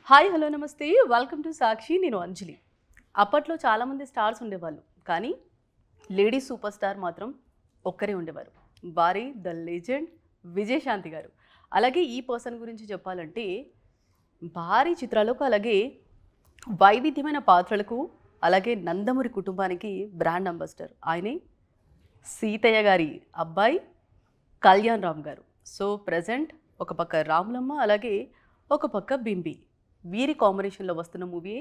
Hi hello నమస్తే welcome to సాక్షి. నేను అంజలి. అప్పట్లో చాలామంది స్టార్స్ ఉండేవాళ్ళు, కానీ లేడీ సూపర్ స్టార్ మాత్రం ఒక్కరే ఉండేవారు. భారీ ద లెజెండ్ విజయశాంతి గారు. అలాగే ఈ పర్సన్ గురించి చెప్పాలంటే భారీ చిత్రాలకు, అలాగే వైవిధ్యమైన పాత్రలకు, అలాగే నందమూరి కుటుంబానికి బ్రాండ్ అంబాసిడర్. ఆయనే సీతయ్య గారి అబ్బాయి కళ్యాణ్ రామ్ గారు. సో ప్రజెంట్ ఒక పక్క రాములమ్మ, అలాగే ఒక పక్క బింబి. వీరి కాంబినేషన్లో వస్తున్న movie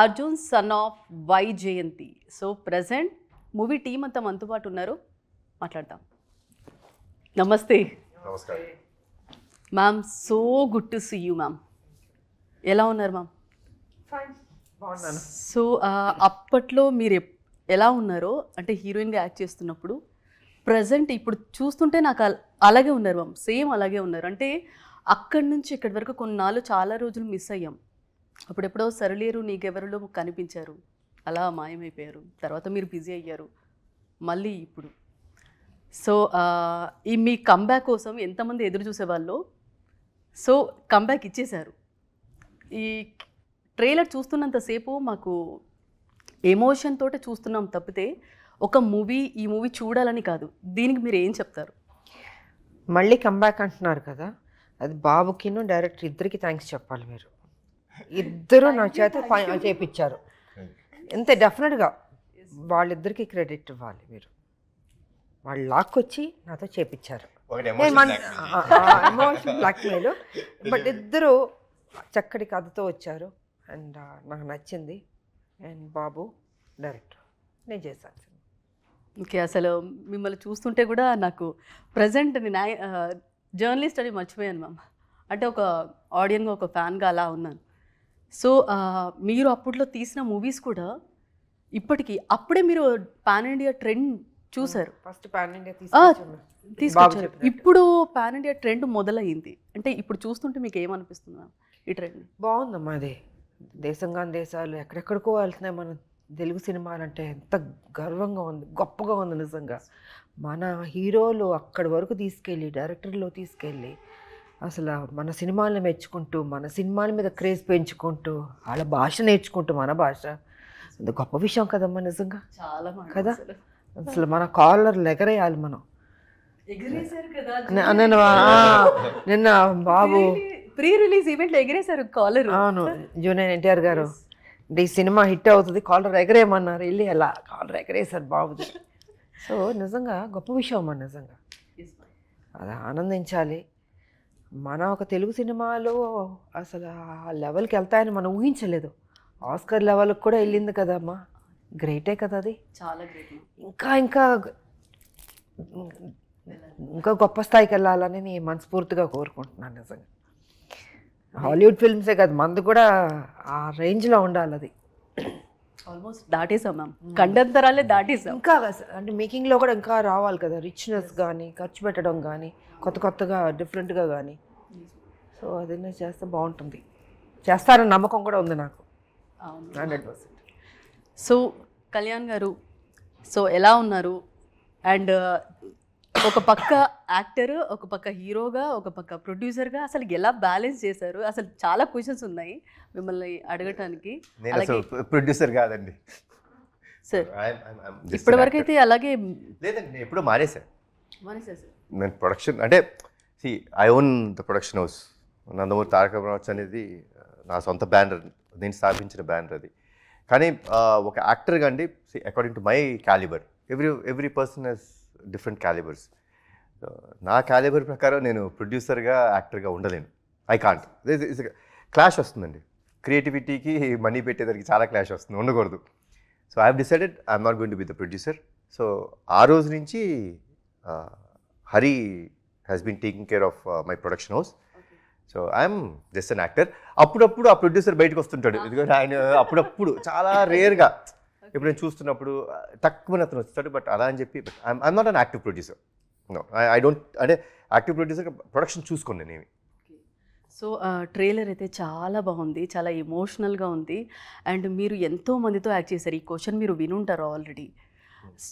Arjun son of Vyjayanthi. So present movie team అంతా మనతో పాటు ఉన్నారు, మాట్లాడతాం. నమస్తే నమస్కారం ma'am. So good to see you ma'am. ఎలా ఉన్నారు మ్యామ్? సో అప్పట్లో మీరు ఎలా ఉన్నారో, అంటే హీరోయిన్గా యాక్ట్ చేస్తున్నప్పుడు, ప్రజెంట్ ఇప్పుడు చూస్తుంటే నాకు అలాగే ఉన్నారు మ్యామ్. సేమ్ అలాగే ఉన్నారు. అంటే అక్కడి నుంచి ఇక్కడి వరకు కొన్నాళ్ళు చాలా రోజులు మిస్ అయ్యాం. అప్పుడెప్పుడో సరళేరు నీకెవరిలో కనిపించారు, అలా మాయమైపోయారు. తర్వాత మీరు బిజీ అయ్యారు, మళ్ళీ ఇప్పుడు. సో ఈ మీ కంబ్యాక్ కోసం ఎంతమంది ఎదురు చూసేవాళ్ళు. సో కంబ్యాక్ ఇచ్చేశారు. ఈ ట్రైలర్ చూస్తున్నంతసేపు మాకు ఎమోషన్ తోటే చూస్తున్నాం తప్పితే ఈ మూవీ చూడాలని కాదు. దీనికి మీరు ఏం చెప్తారు? మళ్ళీ కంబ్యాక్ అంటున్నారు కదా, అది బాబుకిను డైరెక్టర్ ఇద్దరికి థ్యాంక్స్ చెప్పాలి. మీరు ఇద్దరు నా చేత చేయించారు. ఎంత డెఫినెట్గా వాళ్ళిద్దరికి క్రెడిట్ ఇవ్వాలి. మీరు వాళ్ళు లాక్కొచ్చి నాతో చేయించారు. ఎమోషన్ బ్లాక్మెయిల్, బట్ ఇద్దరు చక్కటి కథతో వచ్చారు. అండ్ నాకు నచ్చింది. అండ్ బాబు డైరెక్టర్, నేను చేశాను. ఓకే, అసలు మిమ్మల్ని చూస్తుంటే కూడా నాకు ప్రజెంట్ నేను జర్నలిస్ట్ అని మర్చిపోయాను మ్యామ్. అంటే ఒక ఆడియన్గా, ఒక ఫ్యాన్గా అలా ఉన్నాను. సో మీరు అప్పట్లో తీసిన మూవీస్ కూడా ఇప్పటికీ, అప్పుడే మీరు పాన్ ఇండియా ట్రెండ్ చూసారు. ఫస్ట్ పాన్ ఇండియా తీసుకొచ్చారు. ఇప్పుడు పాన్ ఇండియా ట్రెండ్ మొదలయ్యింది. అంటే ఇప్పుడు చూస్తుంటే మీకు ఏమనిపిస్తుంది ఈ ట్రెండ్? బాగుందమ్మా. అది దేశంగా దేశాలు ఎక్కడెక్కడికో వెళ్తున్నాయి. మన తెలుగు సినిమాలు అంటే ఎంత గర్వంగా ఉంది, గొప్పగా ఉంది నిజంగా. మన హీరోలు అక్కడి వరకు తీసుకెళ్ళి, డైరెక్టర్లో తీసుకెళ్ళి, అసలు మన సినిమాలను మెచ్చుకుంటూ, మన సినిమాల మీద క్రేజ్ పెంచుకుంటూ, వాళ్ళ భాష నేర్చుకుంటూ, మన భాష, అది గొప్ప విషయం కదమ్మా నిజంగా. చాలా కదా, అసలు మన కాలర్లు ఎగరేయాలి మనం. నిన్న బాబు ప్రీ రిలీజ్ ఈవెంట్లో ఎగిరేశారు కాలర్. అవును, జూనియర్ ఎన్టీఆర్ గారు ఈ సినిమా హిట్ అవుతుంది, కాలర్ ఎగరేయమన్నారు. వెళ్ళి అలా కాలర్ ఎగరేశారు బాబుది. సో నిజంగా గొప్ప విషయం అమ్మా నిజంగా. అది ఆనందించాలి. మన ఒక తెలుగు సినిమాలో అసలు ఆ లెవెల్కి వెళ్తాయని మనం ఊహించలేదు. ఆస్కర్ లెవెల్కి కూడా వెళ్ళింది కదమ్మా. గ్రేటే కదా అది. చాలా గ్రేట్. ఇంకా ఇంకా ఇంకా గొప్ప స్థాయికి వెళ్ళాలని నేను మనస్ఫూర్తిగా కోరుకుంటున్నాను నిజంగా. హాలీవుడ్ ఫిల్మ్సే కాదు, మనది కూడా ఆ రేంజ్లో ఉండాలి. అది ఆల్మోస్ట్ దాటేసాం మ్యామ్, కండంతరాలే దాటేసాం. ఇంకా అంటే మేకింగ్లో కూడా ఇంకా రావాలి కదా, రిచ్నెస్ కానీ, ఖర్చు పెట్టడం కానీ, కొత్తగా డిఫరెంట్గా కానీ. సో అదన్నీ చేస్తే బాగుంటుంది. చేస్తారని నమ్మకం కూడా ఉంది నాకు. 100%. సో కళ్యాణ్ గారు, సో ఎలా ఉన్నారు? అండ్ ఒక పక్క యాక్టర్, ఒక పక్క హీరోగా, ఒక పక్క ప్రొడ్యూసర్గా అసలు ఎలా బ్యాలెన్స్ చేశారు? అసలు చాలా క్వశ్చన్స్ ఉన్నాయి మిమ్మల్ని అడగటానికి. ప్రొడ్యూసర్ కాదండి సార్, ఇప్పటివరకు అయితే అలాగే లేదండి. ఎప్పుడో మానేశాను. సార్ నేను ప్రొడక్షన్ అంటే I own the production house. Nandamuri Taraka Rama Rao అనేది నా సొంత బ్యానర్, నేను స్థాపించిన బ్యానర్ అది. కానీ ఒక యాక్టర్గా అండి, according to my calibre, every person has different calibres. నా క్యాలిబర్ ప్రకారం నేను ప్రొడ్యూసర్గా, యాక్టర్గా ఉండలేను. I can't. క్లాష్ వస్తుందండి. క్రియేటివిటీకి మనీ పెట్టేదానికి చాలా క్లాష్ వస్తుంది, ఉండకూడదు. So I have decided I'm not going to be the producer. So ఆ రోజు నుంచి Hari has been taking care of my production house. So I'm just an actor. అప్పుడప్పుడు ఆ ప్రొడ్యూసర్ బయటకు వస్తుంటాడు. ఎందుకంటే ఆయన అప్పుడప్పుడు, చాలా రేర్గా, ఇప్పుడు నేను చూస్తున్నప్పుడు తక్కువ అతను వస్తాడు. బట్ అలా అని చెప్పి I'm not an active producer. No, I don't. అంటే యాక్టివ్ ప్రొడ్యూసర్ ప్రొడక్షన్ చూసుకోండి నేను. సో ట్రైలర్ అయితే చాలా బాగుంది, చాలా ఎమోషనల్గా ఉంది. అండ్ మీరు ఎంతో మందితో యాక్ట్ చేశారు. ఈ క్వశ్చన్ మీరు వినుంటారు ఆల్రెడీ.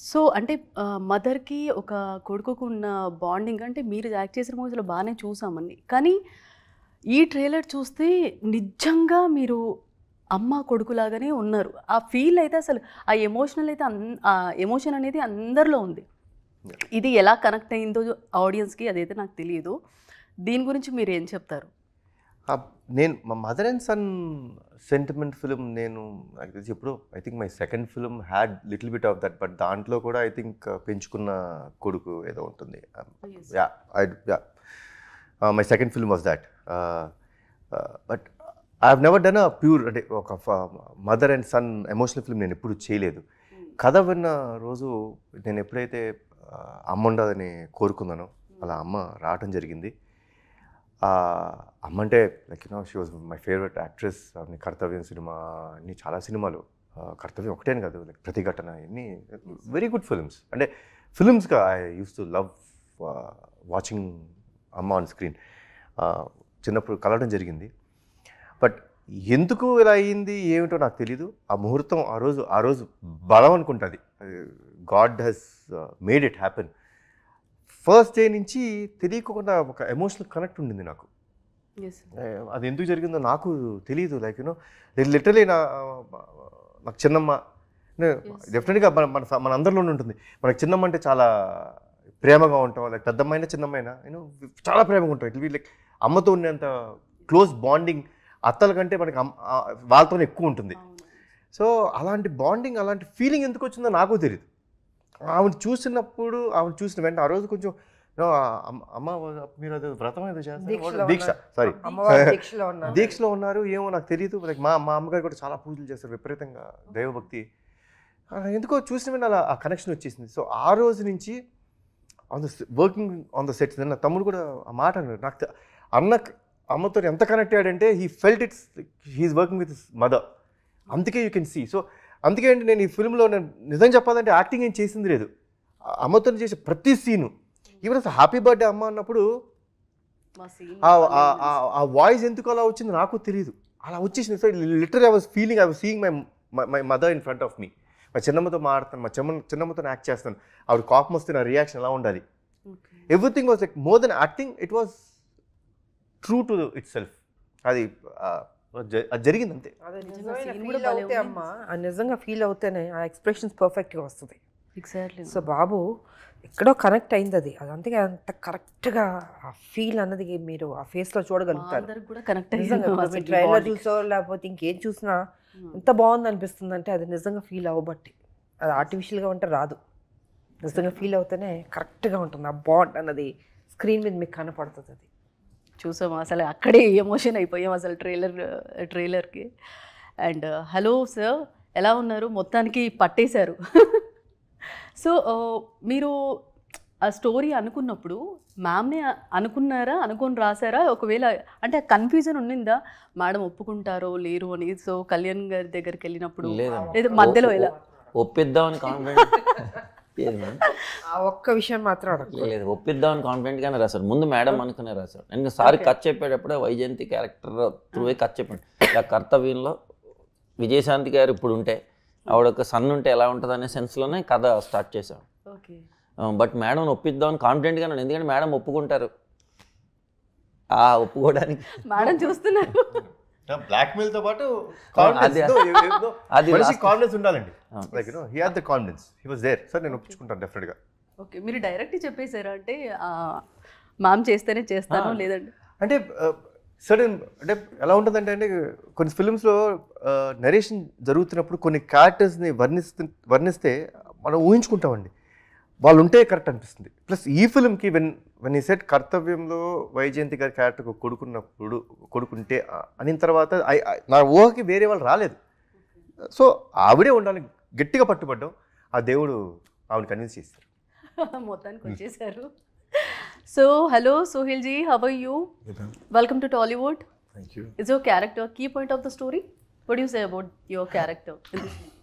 సో అంటే మదర్కి ఒక కొడుకుకు ఉన్న బాండింగ్, అంటే మీరు యాక్ట్ చేసిన మూవీస్లో బాగానే చూసామని, కానీ ఈ ట్రైలర్ చూస్తే నిజంగా మీరు అమ్మ కొడుకులాగానే ఉన్నారు. ఆ ఫీల్ అయితే అసలు ఆ ఎమోషనల్ అయితే ఆ ఎమోషన్ అనేది అందరిలో ఉంది. ఇది ఎలా కనెక్ట్ అయిందో ఆడియన్స్కి అదైతే నాకు తెలియదు. దీని గురించి మీరు ఏం చెప్తారు? నేను మా mother and son sentiment film నేను నాకు తెలిసి ఎప్పుడు I think my second film had little bit of that, but దాంట్లో కూడా ఐ థింక్ పెంచుకున్న కొడుకు ఏదో ఉంటుంది. My second film was that. But I have never done a pure అంటే ఒక mother and son emotional film నేను ఎప్పుడు చేయలేదు. కథ విన్న రోజు నేను ఎప్పుడైతే అమ్మ ఉండదని కోరుకున్నానో అలా అమ్మ రావటం జరిగింది. అమ్మ అంటే like she was my favourite actress. కర్తవ్యం సినిమా అన్ని చాలా సినిమాలు, కర్తవ్యం ఒకటేని కాదు, లైక్ ప్రతిఘటన, ఇన్ని వెరీ గుడ్ ఫిల్మ్స్. అంటే ఫిల్మ్స్గా I use to love watching అమ్మ ఆన్ స్క్రీన్. చిన్నప్పుడు కలవడం జరిగింది. బట్ ఎందుకు ఇలా అయ్యింది ఏమిటో నాకు తెలీదు. ఆ ముహూర్తం ఆ రోజు బలం అనుకుంటుంది. God has made it happen. First day నుంచి తెలియకుండా ఒక ఎమోషనల్ కనెక్ట్ ఉండింది నాకు. అది ఎందుకు జరిగిందో నాకు తెలియదు. లైక్ లిటరలీ నాకు చిన్నమ్మ డెఫినెట్గా మన అందరిలోనే ఉంటుంది. మనకు చిన్నమ్మ అంటే చాలా ప్రేమగా ఉంటాం. లైక్ పెద్దమ్మైన చిన్నమ్మైన చాలా ప్రేమగా ఉంటాం. ఇట్ బి లైక్ అమ్మతో ఉండేంత క్లోజ్ బాండింగ్ అత్తల కంటే మనకి వాళ్ళతోనే ఎక్కువ ఉంటుంది. సో అలాంటి బాండింగ్, అలాంటి ఫీలింగ్ ఎందుకు వచ్చిందో నాకు తెలియదు. ఆవిడ చూసిన వెంటనే ఆ రోజు కొంచెం అమ్మ మీరు అది వ్రతం ఏదో చేస్తారు, దీక్షలో ఉన్నారు ఏమో నాకు తెలియదు. లైక్ మా అమ్మగారు కూడా చాలా పూజలు చేస్తారు, విపరీతంగా దైవభక్తి. ఎందుకో చూసిన వెంటనే అలా ఆ కనెక్షన్ వచ్చేసింది. సో ఆ రోజు నుంచి వర్కింగ్ ఆన్ ద సెట్స్ నా తమ్ముడు కూడా ఆ మాట అన్నాడు. నాకు అమ్మతో ఎంత కనెక్ట్ అయ్యాడంటే he felt it's he is working with his mother. అందుకే యూ కెన్ సీ. సో అందుకే అంటే నేను ఈ ఫిల్మ్లో నేను నిజం చెప్పాలంటే యాక్టింగ్ ఏం చేసింది లేదు. అమ్మతో చేసే ప్రతి సీను, ఈవెన్ అసలు హ్యాపీ బర్త్డే అమ్మ అన్నప్పుడు ఆ వాయిస్ ఎందుకు అలా వచ్చింది నాకు తెలియదు, అలా వచ్చేసింది. So literally I was seeing my mother in front of me. మా చిన్నమ్మతో మాట్లాడతాను, మా చిన్నమ్మతో యాక్ట్ చేస్తాను. ఆవిడ కోపం వస్తే నా రియాక్షన్ ఎలా ఉండాలి. Everything was like more than acting, it was true to it self. అది జరిగింది అంతే. నిజంగా ఫీల్ అవుతేనే ఆ ఎక్స్ప్రెషన్స్ పర్ఫెక్ట్గా వస్తుంది. ఎగ్జాక్ట్లీ. సో బాబు ఎక్కడో కనెక్ట్ అయింది అది అందుకే అంత కరెక్ట్గా ఆ ఫీల్ అన్నది మీరు ఆ ఫేస్లో చూడగలుగుతారు. ట్రైలర్ చూసో లేకపోతే ఇంకేం చూసినా ఎంత బాగుంది అనిపిస్తుంది అంటే అది నిజంగా ఫీల్ అవ్వబట్టి. అది ఆర్టిఫిషియల్గా ఉంటే రాదు, నిజంగా ఫీల్ అవుతేనే కరెక్ట్గా ఉంటుంది. ఆ బాండ్ అన్నది స్క్రీన్ మీద మీకు కనపడుతుంది. అది చూసాము, అసలు అక్కడే ఎమోషన్ అయిపోయాం అసలు ట్రైలర్కి. అండ్ హలో సార్, ఎలా ఉన్నారు? మొత్తానికి పట్టేశారు. సో మీరు ఆ స్టోరీ అనుకున్నప్పుడు మ్యామ్నే అనుకున్నారా, అనుకొని రాసారా? ఒకవేళ అంటే కన్ఫ్యూజన్ ఉండిందా మేడం ఒప్పుకుంటారో లేరు అని? సో కళ్యాణ్ గారి దగ్గరికి వెళ్ళినప్పుడు లేదా మధ్యలో ఎలా ఒప్పిద్దామని కాన్ఫిడెంట్ ఒక్క విషయం మాత్రం లేదు, ఒప్పిద్దామని కాన్ఫిడెంట్గానే రాశారు. ముందు మేడం అనుకునే రాశారు. ఎందుకంటే సారీ కథ చెప్పేటప్పుడే వైజయంతి క్యారెక్టర్ త్రూవే కథ చెప్పండి. ఇలా కర్తవ్యంలో విజయశాంతి గారు ఇప్పుడు ఉంటే ఆవిడ ఒక సన్ ఉంటే ఎలా ఉంటుంది అనే సెన్స్లోనే కథ స్టార్ట్ చేశాం. బట్ మేడం ఒప్పిద్దామని కాన్ఫిడెంట్గానే, ఎందుకంటే మేడం ఒప్పుకుంటారు. ఆ ఒప్పుకోవడానికి మేడం చూస్తున్నారు. బ్లాక్మెయిల్ తో పాటు కాన్ఫిడెన్స్ ఉండాలండి. Like he had the confidence, he was there. Sir నేను ఒప్పుకుంటాను డెఫినెట్ గా. ఓకే, మీరు డైరెక్ట్ చెప్పేశారా అంటే మ్యామ్ చేస్తేనే చేస్తాను లేదండి అంటే సడన్ అంటే ఎలా ఉంటుందంటే అండి కొన్ని ఫిల్మ్స్లో నరేషన్ జరుగుతున్నప్పుడు కొన్ని క్యారెక్టర్స్ని వర్ణిస్తే మనం ఊహించుకుంటామండి, వాళ్ళు ఉంటే కరెక్ట్ అనిపిస్తుంది. ప్లస్ ఈ ఫిల్మ్కి వెన్ ఈ సెట్ కర్తవ్యంలో వైజయంతి గారి క్యారెక్టర్ కొడుకుంటే అనిన తర్వాత నా ఊహకి వేరే వాళ్ళు రాలేదు. సో ఆవిడే ఉండాలి, గట్టిగా పట్టుబడ్డాం. ఆ దేవుడు ఆవిడ కన్విన్స్ చేస్తారు. మొత్తానికి వచ్చేసారు. So, hello Sohail ji, how are you? Welcome to Tollywood. Thank you. Is your character a key point of the story? What do you say about your character in this movie?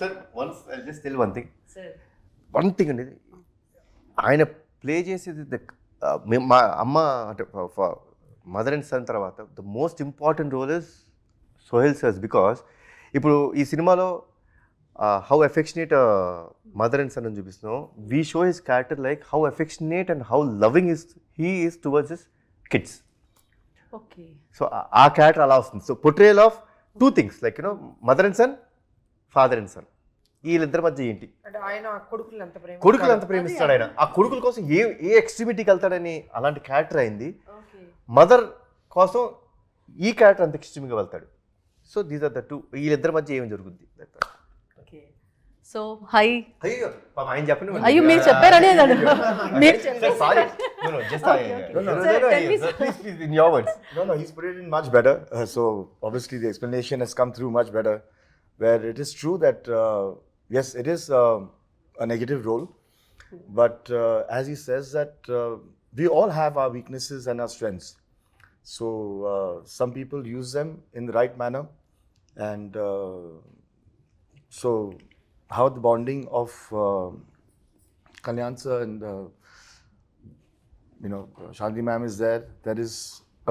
Sir, once I'll just tell one thing. Sir. One thing అండి, ఆయన play చేసేది మా అమ్మ అంటే mother and son తర్వాత the most important role is Sohel sir's. Because ఇప్పుడు ఈ సినిమాలో how affectionate mother and son అని చూపిస్తున్నాం, we show his character like how affectionate and how loving he is towards his kids. Okay. So ఆ క్యారెక్టర్ అలా వస్తుంది. So portrayal of two things like mother and son, father and son, వీళ్ళిద్దరి మధ్య ఏంటి, అంటే ఆయన కొడుకులు ఎంత ప్రేమిస్తాడు ఆయన, ఆ కొడుకుల కోసం ఏ ఎక్స్ట్రీమిటీకి వెళ్తాడని అలాంటి క్యారెక్టర్ అయింది. ఓకే. మదర్ కోసం ఈ క్యారెక్టర్ అంత ఎక్స్ట్రీమ్గా వెళ్తాడు. So these are the two, వీళ్ళిద్దరి మధ్య ఏమి జరుగుద్ది. ఓకే. సో హై అయ్యో ఆయన చెప్పండి. అయ్యో మీరు చెప్పారనే మీరు sorry, please in your words. No, he's put it in much better. So obviously the explanation has come through much better, where it is true that yes, it is a negative role, but as he says that we all have our weaknesses and our strengths. So some people use them in the right manner, and so how the bonding of Kalyan sir and Shanti ma'am is there. There is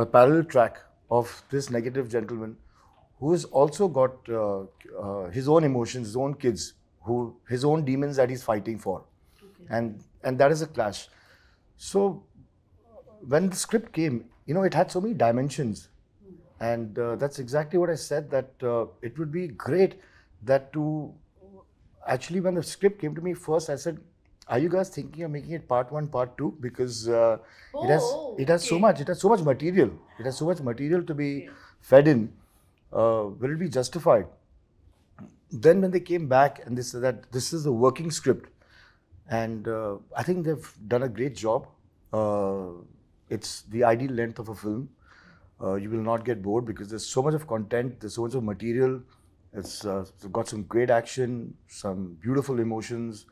a parallel track of this negative gentleman who has also got his own emotions, his own kids, his own demons that he's fighting for, and that is a clash. So when the script came, it had so many dimensions, and that's exactly what I said, that it would be great that to actually, when the script came to me first, I said, are you guys thinking of making it part 1, part 2? Because it has so much. It has so much material. It has so much material to be fed in. Will it be justified? Then when they came back and they said that this is the working script, and I think they've done a great job. It's the ideal length of a film. You will not get bored because there's so much of content. There's so much of material. It's got some great action, some beautiful emotions.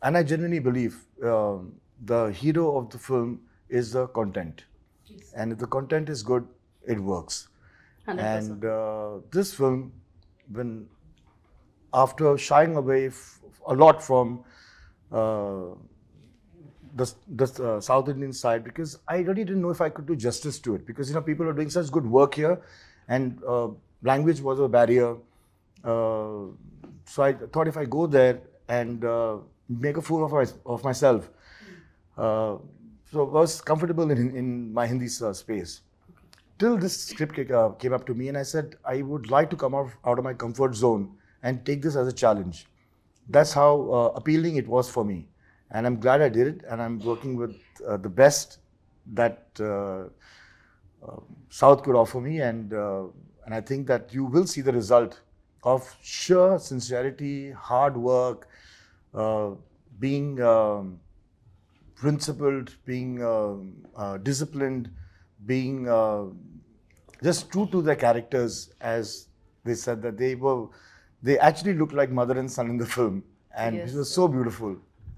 And I genuinely believe the hero of the film is the content. Yes. And if the content is good, it works. 100%. And this film, when after shying away a lot from the South Indian side, because I really didn't know if I could do justice to it, because people are doing such good work here, and language was a barrier. So I thought if I go there and make a fool of myself. So I was comfortable in my Hindi space. Till this script came up to me, and I said, I would like to come out of my comfort zone and take this as a challenge. That's how appealing it was for me. And I'm glad I did it, and I'm working with the best that South could offer me, and I think that you will see the result of sheer sincerity, hard work, being principled, being disciplined, being just true to their characters, as they said that they actually looked like mother and son in the film, and Yes. it was so beautiful.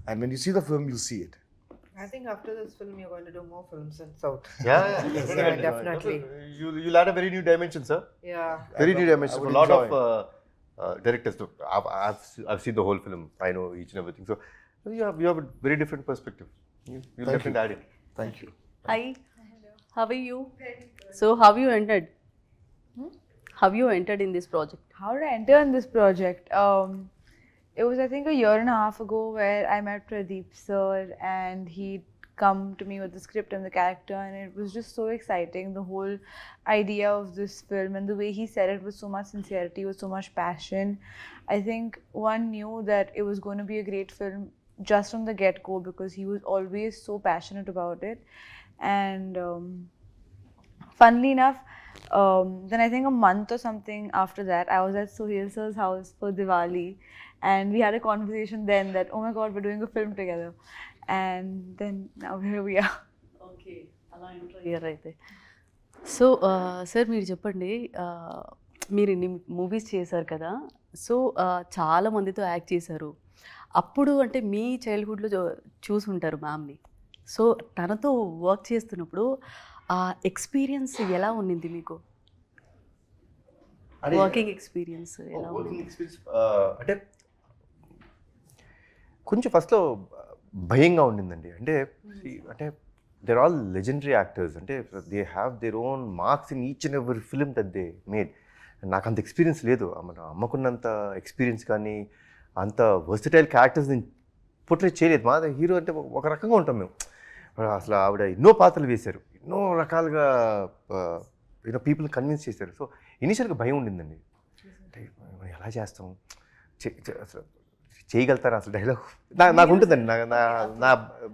And when you see the film, you'll see it. I think after this film, you're going to do more films in South. Yeah, Yeah, definitely. You'll add a very new dimension, sir. Yeah. Very new dimension I for would a lot enjoy. of directors. So I've seen the whole film. I know each and everything. So you have a very different perspective. You'll Thank definitely you. add it. Thank you. Hi. How are you? So how you entered? How you entered in this project? How did I enter in this project? It was, I think, a year and a half ago where I met Pradeep sir, and he'd come to me with the script and the character, and it was just so exciting. The whole idea of this film and the way he said it with so much sincerity, with so much passion. I think one knew that it was going to be a great film just from the get-go, because he was always so passionate about it. And funnily enough, then I think a month or something after that, I was at Sohail sir's house for Diwali, and we had a conversation then that, oh my god, we're doing a film together. And then now here we are. Okay, అలా enter అయ్యారు అయితే. So sir మీరు చెప్పండి, మీరు ఇన్ని movies చేశారు కదా, so చాలా మందితో యాక్ట్ చేశారు. అప్పుడు అంటే మీ చైల్డ్హుడ్లో చూసి ఉంటారు మ్యామ్ని. సో తనతో వర్క్ చేస్తున్నప్పుడు ఆ ఎక్స్పీరియన్స్ ఎలా ఉన్నింది మీకు? వర్కింగ్ ఎక్స్పీరియన్స్ ఎలా వర్కింగ్ ఉంది? ఎక్స్పీరియన్స్ అంటే కొంచెం ఫస్ట్లో భయంగా ఉండిందండి. అంటే they're all legendary actors. They have their own marks in each and every film that they made. నాకు అంత ఎక్స్పీరియన్స్ లేదు, మన అమ్మకున్నంత ఎక్స్పీరియన్స్ కానీ అంత వర్సిటైల్ క్యారెక్టర్స్ నేను పోర్ట్రే చేయలేదు. మా హీరో అంటే ఒక రకంగా ఉంటాం మేము. అసలు ఆవిడ ఎన్నో పాత్రలు వేశారు, ఎన్నో రకాలుగా పీపుల్ని కన్విన్స్ చేశారు. సో ఇనిషియల్గా భయం ఉండిందండి, అంటే ఎలా చేస్తాం, అసలు చేయగలుగుతారా అసలు డైలాగ్ నాకు ఉంటుందండి. నా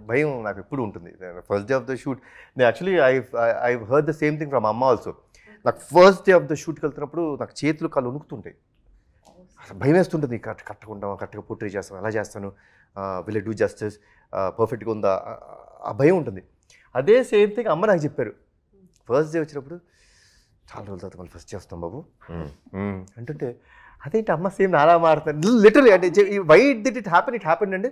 భయం నాకు ఎప్పుడు ఉంటుంది. First day of the shoot నేను actually I heard the same thing from అమ్మ ఆల్సో. నాకు ఫస్ట్ డే ఆఫ్ ద షూట్కి వెళ్తున్నప్పుడు నాకు చేతులు కాళ్ళు వణుకుతుంటాయి, అసలు భయం వేస్తుంటుంది. కరెక్ట్గా పోర్ట్రే చేస్తాను, ఎలా చేస్తాను, విల్ ఐ డూ జస్టిస్, పర్ఫెక్ట్గా ఉందా, ఆ భయం ఉంటుంది. అదే సేమ్ థింగ్ అమ్మ నాకు చెప్పారు. ఫస్ట్ డే వచ్చినప్పుడు చాలా రోజుల తర్వాత మళ్ళీ ఫస్ట్ చేస్తాం బాబు అంటుంటే, అదేంటి అమ్మ సేమ్ అలా మారుతాను లిటరలీ. అంటే వై డిడ్ ఇట్ హ్యాపెన్ అండి.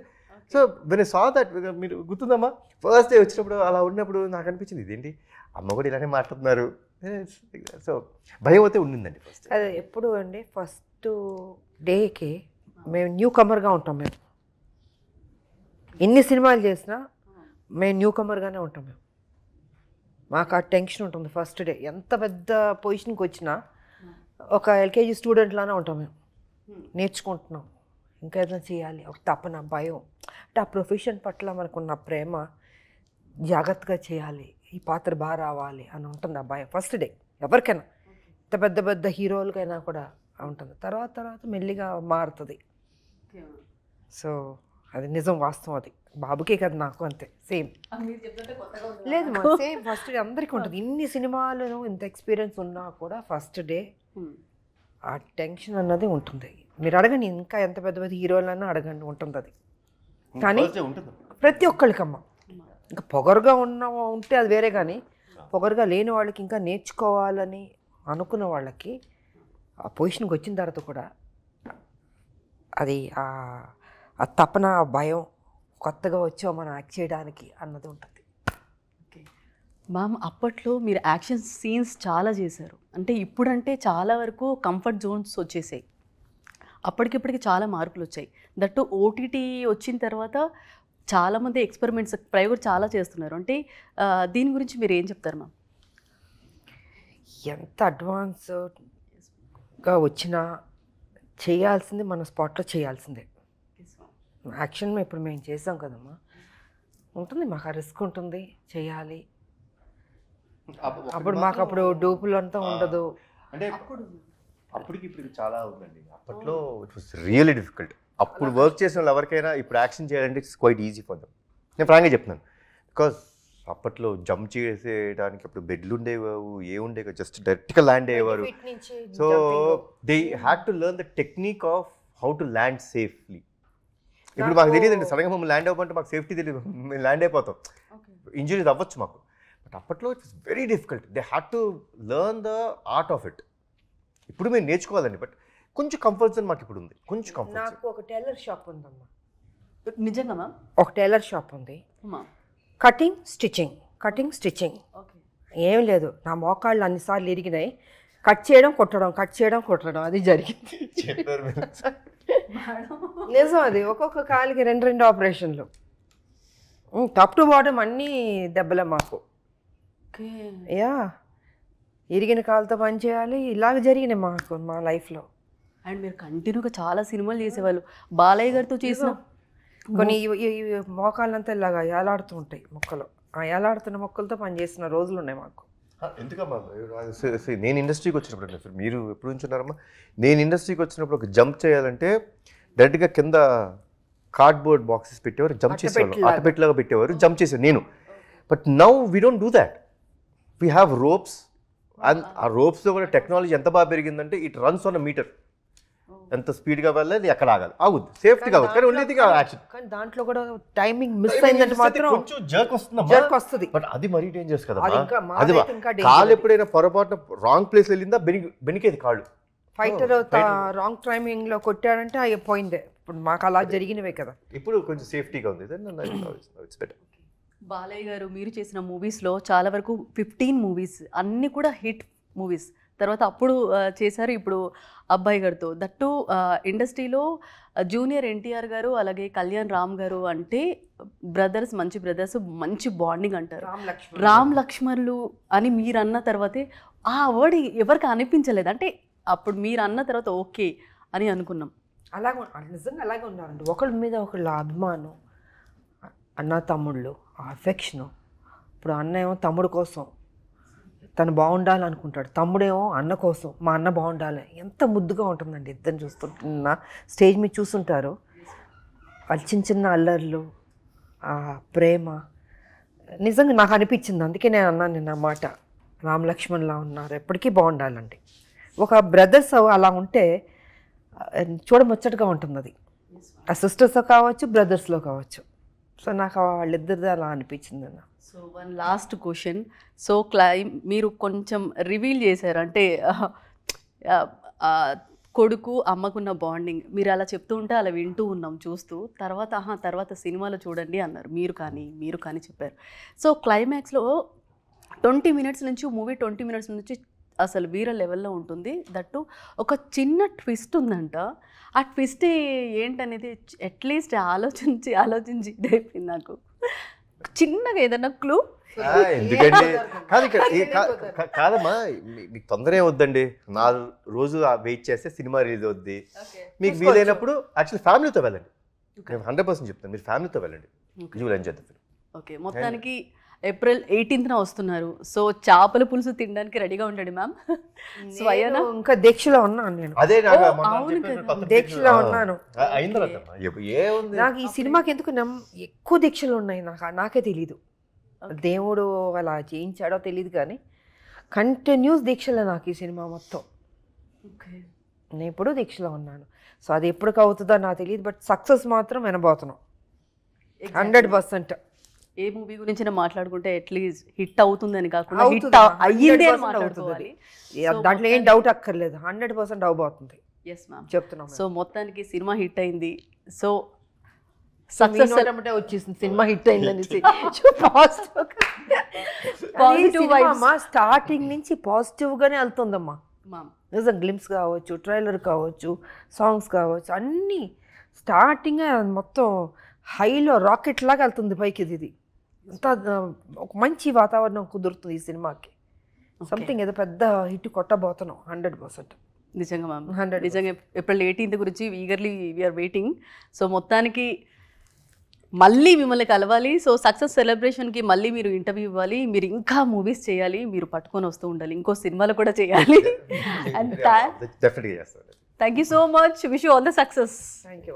So when I saw that, మీరు గుర్తుందమ్మా ఫస్ట్ డే వచ్చినప్పుడు అలా ఉన్నప్పుడు నాకు అనిపించింది ఇదేంటి అమ్మ కూడా ఇలానే మాట్లాడుతున్నారు. సో భయం అయితే ఉండిందండి ఫస్ట్. అదే ఎప్పుడు అండి ఫస్ట్ డేకి మేము న్యూ కమర్గా ఉంటాం. మేము ఎన్ని సినిమాలు చేసినా మేము న్యూ కమర్గానే ఉంటాం. మేము మాకు ఆ టెన్షన్ ఉంటుంది ఫస్ట్ డే. ఎంత పెద్ద పొజిషన్కి వచ్చినా ఒక ఎల్కేజీ స్టూడెంట్లానే ఉంటాం మేము, నేర్చుకుంటున్నాం, ఇంకా ఏదైనా చేయాలి, ఒక తపన, భయం. అంటే ఆ ప్రొఫెషన్ పట్ల మనకున్న ప్రేమ, జాగ్రత్తగా చేయాలి, ఈ పాత్ర బాగా రావాలి అని ఉంటుంది ఆ భయం ఫస్ట్ డే ఎవరికైనా. ఇంత పెద్ద పెద్ద హీరోలకైనా కూడా ఉంటుంది. తర్వాత మెల్లిగా మారుతుంది. సో అది నిజం, వాస్తవం. అది బాబుకే కదా, నాకు అంతే సేమ్. లేదు మా సేమ్ ఫస్ట్ డే అందరికీ ఉంటుంది. ఇన్ని సినిమాలను ఇంత ఎక్స్పీరియన్స్ ఉన్నా కూడా ఫస్ట్ డే ఆ టెన్షన్ అన్నది ఉంటుంది. మీరు అడగండి, ఇంకా ఎంత పెద్ద పెద్ద హీరోలన్నా అడగండి, ఉంటుంది అది. కానీ ప్రతి ఒక్కళ్ళకమ్మ, ఇంకా పొగరుగా ఉంటే అది వేరే, కానీ పొగరుగా లేని వాళ్ళకి, ఇంకా నేర్చుకోవాలని అనుకున్న వాళ్ళకి ఆ పొజిషన్కి వచ్చిన తర్వాత కూడా అది ఆ తపన, ఆ భయం, కొత్తగా వచ్చాం మనం యాక్ట్ చేయడానికి అన్నది ఉంటుంది. ఓకే మ్యామ్, అప్పట్లో మీరు యాక్షన్ సీన్స్ చాలా చేశారు. అంటే ఇప్పుడంటే చాలా వరకు కంఫర్ట్ జోన్స్ వచ్చేసాయి, అప్పటికిప్పటికి చాలా మార్పులు వచ్చాయి. దట్టు ఓటీటీ వచ్చిన తర్వాత చాలామంది ఎక్స్పెరిమెంట్స్, ప్రయోగాలు చాలా చేస్తున్నారు. అంటే దీని గురించి మీరు ఏం చెప్తారు మ్యామ్? ఎంత అడ్వాన్స్గా వచ్చినా చేయాల్సింది మన స్పాట్లో చేయాల్సిందే. యాక్షన్ ఇప్పుడు మేము చేసాం కదమ్మా, ఉంటుంది మాకు ఆ రిస్క్ ఉంటుంది, చేయాలి. అప్పుడు మాకు అప్పుడు డూపులు అంతా ఉండదు. అంటే అప్పటికి ఇప్పుడు చాలా ఉందండి. అప్పట్లో ఇట్ వాస్ రియల్లీ డిఫికల్ట్. అప్పుడు వర్క్ చేసిన వాళ్ళు ఎవరికైనా ఇప్పుడు యాక్షన్ చేయాలంటే it's quite easy for them. నేను ఫ్రాంక్గా చెప్తున్నాను, బికాస్ అప్పట్లో జంప్ చేసేయడానికి అప్పుడు బెడ్లు ఉండేవి, ఉండేవి, జస్ట్ డైరెక్ట్గా ల్యాండ్ అయ్యేవారు. So they had to learn the technique of how to land safely. ఇప్పుడు మాకు తెలియదండి, సడన్గా మమ్మల్ని ల్యాండ్ అవ్వమంటే మాకు సేఫ్టీ తెలియదు, మేము ల్యాండ్ అయిపోతాం, ఇంజురీస్ అవ్వచ్చు మాకు. బట్ అప్పట్లో it was very difficult. They had to learn the art of it. ఇప్పుడు మేము నేర్చుకోవాలండి, బట్ కొంచెం కంఫర్ట్ జోన్ మాకు ఇప్పుడు ఉంది, కొంచెం కంఫర్ట్. నాకు ఒక టైలర్ షాప్ ఉందమ్మా. నిజంగా మ్యామ్? ఒక టైలర్ షాప్ ఉంది. కటింగ్ స్టిచ్చింగ్ ఏం లేదు. నా మోకాళ్ళు అన్నిసార్లు ఇరిగినాయి, కట్ చేయడం కుట్టడం అది జరిగింది. నిజం, అది ఒక్కొక్క కాలికి 2 ఆపరేషన్లు, టాప్ టు బాటమ్ అన్నీ దెబ్బలే మాకు. యా, ఇరిగిన కాలుతో పని చేయాలి, ఇలాగ జరిగినాయి మాకు మా లైఫ్లో. అండ్ మీరు కంటిన్యూగా చాలా సినిమాలు చేసేవాళ్ళు. బాలయ్య గారితో చేసిన కొన్ని ఈ మోకాళ్ళంతా ఇలాగా ఏలాడుతూ ఉంటాయి మొక్కలు, ఆ ఏలాడుతున్న మొక్కలతో పనిచేసిన రోజులు ఉన్నాయి మాకు. ఎందుకమ్మా నేను ఇండస్ట్రీకి వచ్చినప్పుడు, మీరు ఎప్పుడు నుంచి ఉన్నారమ్మా? నేను ఇండస్ట్రీకి వచ్చినప్పుడు ఒక జంప్ చేయాలంటే డైరెక్ట్గా కింద కార్డ్బోర్డ్ బాక్సెస్ పెట్టేవారు, జంప్ చేసేవారు, అట్టపెట్టలాగా పెట్టేవారు, జంప్ చేసేవారు నేను. But now we don't do that, we have ropes. And ఆ రోప్స్లో కూడా టెక్నాలజీ ఎంత బాగా పెరిగిందంటే it runs on a meter. ఎంత స్పీడ్గా వెళ్ళాలి, ఎక్కడ ఆగాలి, ఆగుద్ది, సేఫ్టీ కావచ్చు. కానీ ఉండేది యాక్షన్, కానీ దాంట్లో కూడా టైమింగ్ మిస్ అయిందంటే మాత్రం కొంచెం జర్క్ వస్తుంది. బట్ అది మరీ డేంజరస్ కదా. అది కాలు ఎప్పుడైనా పొరపాటున రాంగ్ ప్లేస్ వెళ్ళిందా బెనికేది కాళ్ళు. ఫైటర్ రాంగ్ టైమింగ్లో కొట్టాడంటే అయిపోయిందే. ఇప్పుడు మాకు అలా జరిగినవే కదా. ఇప్పుడు కొంచెం సేఫ్టీగా ఉంది. It's better. బాలయ్య గారు మీరు చేసిన మూవీస్లో చాలా వరకు 15 మూవీస్ అన్నీ కూడా హిట్ మూవీస్. తర్వాత అప్పుడు చేశారు, ఇప్పుడు అబ్బాయి గారితో. దట్టు ఇండస్ట్రీలో జూనియర్ ఎన్టీఆర్ గారు అలాగే కళ్యాణ్ రామ్ గారు అంటే బ్రదర్స్, మంచి బాండింగ్ అంటారు. రామ్ లక్ష్మణులు అని మీరు అన్న తర్వాతే ఆ వర్డ్ ఎవరికి అనిపించలేదు. అంటే అప్పుడు మీరు అన్న తర్వాత ఓకే అని అనుకున్నాం. నిజంగా అలాగే ఉన్నారండి. ఒకళ్ళ మీద ఒకళ్ళ అభిమానం, అన్న తమ్ముళ్ళు అఫెక్షను. ఇప్పుడు అన్న ఏమో తమ్ముడు కోసం తను బాగుండాలనుకుంటాడు, తమ్ముడేమో అన్న కోసం మా అన్న బాగుండాలి. ఎంత ముద్దుగా ఉంటుందండి ఇద్దరిని చూస్తుంటున్నా. స్టేజ్ మీద చూస్తుంటారు వాళ్ళు చిన్న చిన్న అల్లర్లు, ఆ ప్రేమ నిజంగా నాకు అనిపించింది. అందుకే నేను అన్నాను నిన్న మాట, రామ్ లక్ష్మణ్లా ఉన్నారు, ఎప్పటికీ బాగుండాలండి. ఒక బ్రదర్స్ అలా ఉంటే చూడముచ్చటగా ఉంటుంది. అది ఆ సిస్టర్స్లో కావచ్చు, బ్రదర్స్లో కావచ్చు. సో నాకు వాళ్ళిద్దరిది అలా అనిపించింది అన్న. So one last question. So మీరు కొంచెం రివీల్ చేశారు, అంటే కొడుకు అమ్మకున్న బాండింగ్ మీరు అలా చెప్తూ ఉంటే అలా వింటూ ఉన్నాం చూస్తూ. తర్వాత సినిమాలో చూడండి అన్నారు మీరు కానీ చెప్పారు. సో క్లైమాక్స్లో 20 minutes నుంచి మూవీ 20 minutes నుంచి అసలు వీర లెవెల్లో ఉంటుంది. దట్టు ఒక చిన్న ట్విస్ట్ ఉందంట. ఆ ట్విస్ట్ ఏంటనేది అట్లీస్ట్ ఆలోచించి ఇదైపోయింది నాకు. చిన్నగా ఏదన్నా క్లూ. ఎందుకండి కాదమ్మా, మీకు తొందర ఏమొద్దండి. 4 రోజులు వెయిట్ చేస్తే సినిమా రిలీజ్ అవుద్ది. మీకు వీలైనప్పుడు యాక్చువల్లీ ఫ్యామిలీతో వెళ్ళండి. నేను 100% చెప్తాను, మీరు ఫ్యామిలీతో వెళ్ళండి, you will enjoy the film. Okay, మొత్తానికి April 18th వస్తున్నారు. సో చేపల పులుసు తినడానికి రెడీగా ఉండండి మ్యామ్. స్వయన ఇంకా దీక్షలో ఉన్నాను నేను. అదే దీక్షలో ఉన్నాను. అయిన తర్వాత ఏముంది, నాకు ఈ సినిమాకి ఎందుకు ఎక్కువ దీక్షలు ఉన్నాయి నాకే తెలీదు. దేవుడు అలా చేయించాడో తెలియదు కానీ కంటిన్యూస్ దీక్షలే నాకు ఈ సినిమా మొత్తం. నేను ఎప్పుడూ దీక్షలో ఉన్నాను. సో అది ఎప్పటికి అవుతుందో నాకు తెలియదు, బట్ సక్సెస్ మాత్రం వినబోతున్నాం 100%. ఏ మూవీ గురించి మాట్లాడుకుంటే అట్లీస్ట్ హిట్ అవుతుందని కాకుండా హిట్ అయ్యింది అని మాట్లాడుకోవాలి. దాంట్లో ఏం డౌట్ అక్కర్లేదు, 100% అవబోతుంది. ఎస్ మ్యామ్, చెప్తున్నాం. సో మొత్తానికి సినిమా హిట్ అయింది. సో సక్సెస్ వచ్చేసింది, సినిమా హిట్ అయిందని. స్టార్టింగ్ నుంచి పాజిటివ్ గానే వెళ్తుందమ్మా. నిజం, గ్లిమ్స్ కావచ్చు, ట్రైలర్ కావచ్చు, సాంగ్స్ కావచ్చు, అన్నీ స్టార్టింగ్ మొత్తం హైలో రాకెట్ లాగా వెళ్తుంది పైకి. ఇది అంత ఒక మంచి వాతావరణం కుదురుతుంది ఈ సినిమాకి. సంథింగ్ ఏదో పెద్ద హిట్ కొట్టబోతున్నాం 100%. నిజంగా మ్యామ్, నిజంగా April 18th గురించి ఈగర్లీ వీఆర్ వెయిటింగ్. సో మొత్తానికి మళ్ళీ మిమ్మల్ని కలవాలి. సో సక్సెస్ సెలబ్రేషన్కి మళ్ళీ మీరు ఇంటర్వ్యూ ఇవ్వాలి, మీరు ఇంకా మూవీస్ చేయాలి, మీరు పట్టుకొని వస్తూ ఉండాలి, ఇంకో సినిమాలు కూడా చేయాలి. And thank you so much, wish you all the success. Thank you.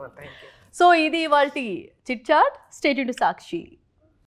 So ఇది ఇవాల్టి chit chat. Stay tuned to Sakshi.